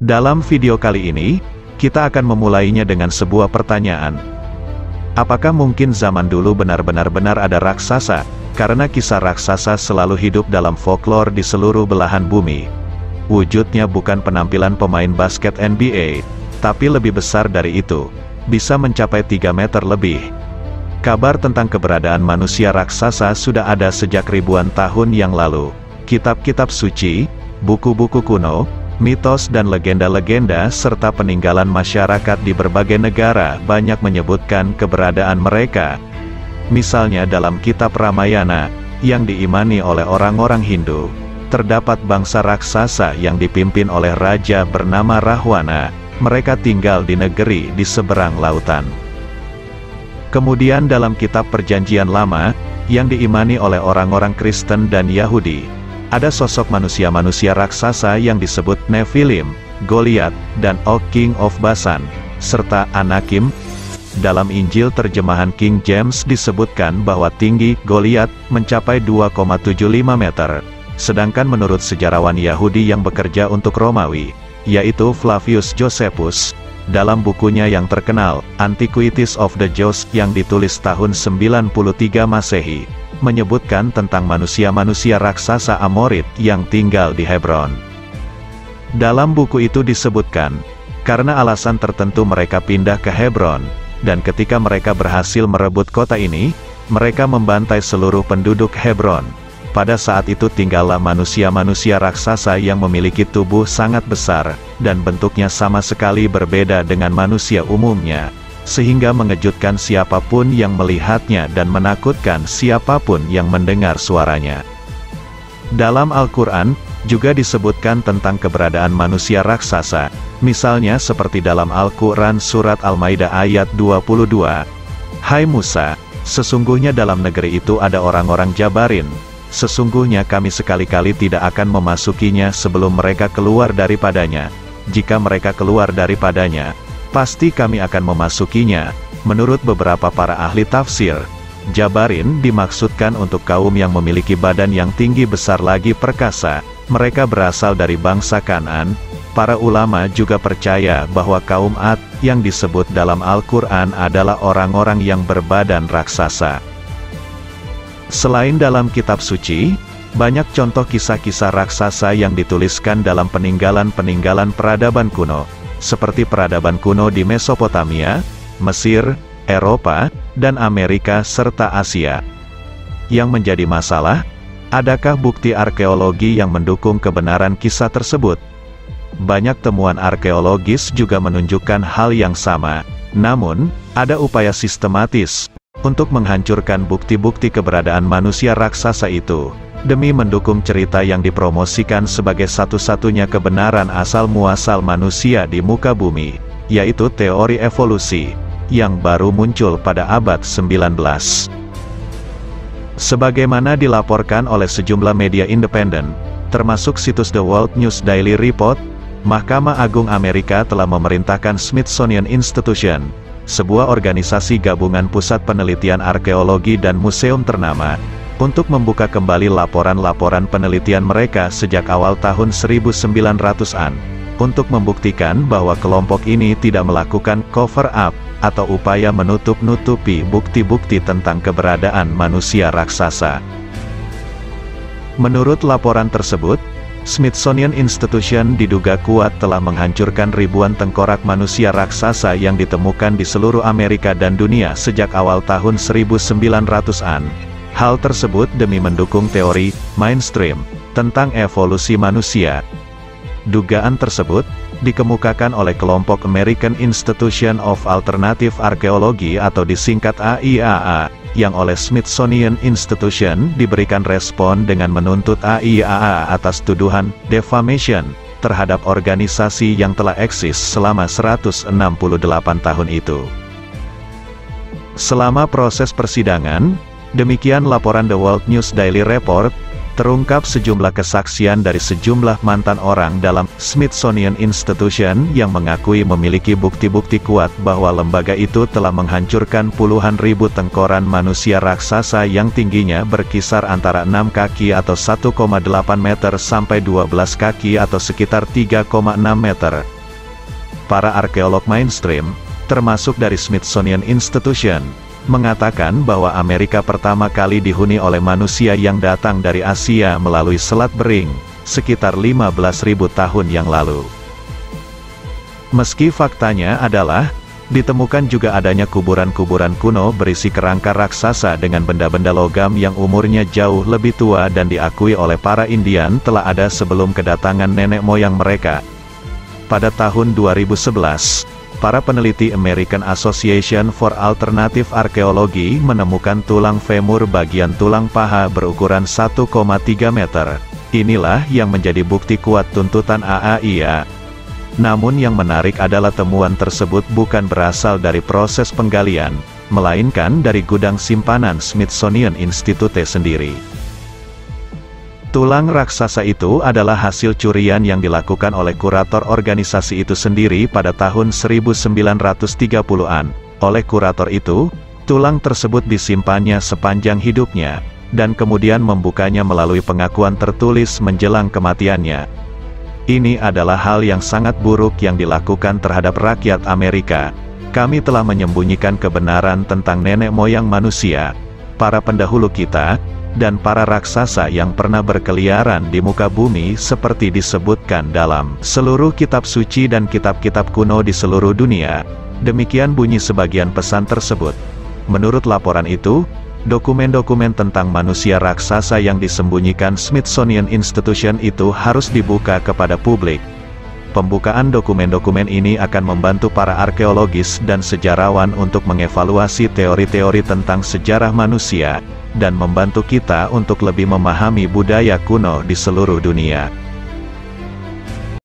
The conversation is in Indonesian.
Dalam video kali ini, kita akan memulainya dengan sebuah pertanyaan. Apakah mungkin zaman dulu benar-benar ada raksasa? Karena kisah raksasa selalu hidup dalam folklore di seluruh belahan bumi. Wujudnya bukan penampilan pemain basket NBA, tapi lebih besar dari itu. Bisa mencapai 3 meter lebih. Kabar tentang keberadaan manusia raksasa sudah ada sejak ribuan tahun yang lalu. Kitab-kitab suci, buku-buku kuno, mitos dan legenda-legenda serta peninggalan masyarakat di berbagai negara banyak menyebutkan keberadaan mereka. Misalnya dalam kitab Ramayana, yang diimani oleh orang-orang Hindu, terdapat bangsa raksasa yang dipimpin oleh raja bernama Rahwana. Mereka tinggal di negeri di seberang lautan. Kemudian dalam kitab Perjanjian Lama, yang diimani oleh orang-orang Kristen dan Yahudi, ada sosok manusia-manusia raksasa yang disebut Nephilim, Goliat, dan Og King of Basan, serta Anakim. Dalam Injil terjemahan King James disebutkan bahwa tinggi Goliat mencapai 2,75 meter. Sedangkan menurut sejarawan Yahudi yang bekerja untuk Romawi, yaitu Flavius Josephus, dalam bukunya yang terkenal, Antiquities of the Jews yang ditulis tahun 93 Masehi, menyebutkan tentang manusia-manusia raksasa Amorit yang tinggal di Hebron. Dalam buku itu disebutkan, karena alasan tertentu mereka pindah ke Hebron, dan ketika mereka berhasil merebut kota ini, mereka membantai seluruh penduduk Hebron. Pada saat itu tinggallah manusia-manusia raksasa yang memiliki tubuh sangat besar, dan bentuknya sama sekali berbeda dengan manusia umumnya, sehingga mengejutkan siapapun yang melihatnya dan menakutkan siapapun yang mendengar suaranya. Dalam Al-Quran, juga disebutkan tentang keberadaan manusia raksasa, misalnya seperti dalam Al-Quran Surat Al-Maidah ayat 22. Hai Musa, sesungguhnya dalam negeri itu ada orang-orang Jabarin. Sesungguhnya kami sekali-kali tidak akan memasukinya sebelum mereka keluar daripadanya. Jika mereka keluar daripadanya, pasti kami akan memasukinya. Menurut beberapa para ahli tafsir, Jabarin dimaksudkan untuk kaum yang memiliki badan yang tinggi besar lagi perkasa. Mereka berasal dari bangsa Kan'an. Para ulama juga percaya bahwa kaum Ad yang disebut dalam Al-Quran adalah orang-orang yang berbadan raksasa. Selain dalam kitab suci, banyak contoh kisah-kisah raksasa yang dituliskan dalam peninggalan-peninggalan peradaban kuno, seperti peradaban kuno di Mesopotamia, Mesir, Eropa, dan Amerika serta Asia. Yang menjadi masalah, adakah bukti arkeologi yang mendukung kebenaran kisah tersebut? Banyak temuan arkeologis juga menunjukkan hal yang sama, namun, ada upaya sistematis untuk menghancurkan bukti-bukti keberadaan manusia raksasa itu, demi mendukung cerita yang dipromosikan sebagai satu-satunya kebenaran asal-muasal manusia di muka bumi, yaitu teori evolusi, yang baru muncul pada abad 19. Sebagaimana dilaporkan oleh sejumlah media independen, termasuk situs The World News Daily Report, Mahkamah Agung Amerika telah memerintahkan Smithsonian Institution, sebuah organisasi gabungan pusat penelitian arkeologi dan museum ternama, untuk membuka kembali laporan-laporan penelitian mereka sejak awal tahun 1900-an, untuk membuktikan bahwa kelompok ini tidak melakukan cover-up, atau upaya menutup-nutupi bukti-bukti tentang keberadaan manusia raksasa. Menurut laporan tersebut, Smithsonian Institution diduga kuat telah menghancurkan ribuan tengkorak manusia raksasa yang ditemukan di seluruh Amerika dan dunia sejak awal tahun 1900-an. Hal tersebut demi mendukung teori mainstream tentang evolusi manusia. Dugaan tersebut dikemukakan oleh kelompok American Institution of Alternative Archaeology atau disingkat AIAA, yang oleh Smithsonian Institution diberikan respon dengan menuntut AIAA atas tuduhan defamation terhadap organisasi yang telah eksis selama 168 tahun itu. Selama proses persidangan, demikian laporan The World News Daily Report, Terungkap sejumlah kesaksian dari sejumlah mantan orang dalam Smithsonian Institution yang mengakui memiliki bukti-bukti kuat bahwa lembaga itu telah menghancurkan puluhan ribu tengkorak manusia raksasa yang tingginya berkisar antara 6 kaki atau 1,8 meter sampai 12 kaki atau sekitar 3,6 meter. Para arkeolog mainstream, termasuk dari Smithsonian Institution, mengatakan bahwa Amerika pertama kali dihuni oleh manusia yang datang dari Asia melalui Selat Bering, sekitar 15.000 tahun yang lalu. Meski faktanya adalah, ditemukan juga adanya kuburan-kuburan kuno berisi kerangka raksasa dengan benda-benda logam yang umurnya jauh lebih tua dan diakui oleh para Indian telah ada sebelum kedatangan nenek moyang mereka. Pada tahun 2011, para peneliti American Association for Alternative Archaeology menemukan tulang femur bagian tulang paha berukuran 1,3 meter. Inilah yang menjadi bukti kuat tuntutan AAIA. Namun yang menarik adalah temuan tersebut bukan berasal dari proses penggalian, melainkan dari gudang simpanan Smithsonian Institute sendiri. Tulang raksasa itu adalah hasil curian yang dilakukan oleh kurator organisasi itu sendiri pada tahun 1930-an. Oleh kurator itu, tulang tersebut disimpannya sepanjang hidupnya, dan kemudian membukanya melalui pengakuan tertulis menjelang kematiannya. Ini adalah hal yang sangat buruk yang dilakukan terhadap rakyat Amerika. Kami telah menyembunyikan kebenaran tentang nenek moyang manusia, para pendahulu kita, dan para raksasa yang pernah berkeliaran di muka bumi seperti disebutkan dalam seluruh kitab suci dan kitab-kitab kuno di seluruh dunia. Demikian bunyi sebagian pesan tersebut. Menurut laporan itu, dokumen-dokumen tentang manusia raksasa yang disembunyikan Smithsonian Institution itu harus dibuka kepada publik. Pembukaan dokumen-dokumen ini akan membantu para arkeologis dan sejarawan untuk mengevaluasi teori-teori tentang sejarah manusia, dan membantu kita untuk lebih memahami budaya kuno di seluruh dunia.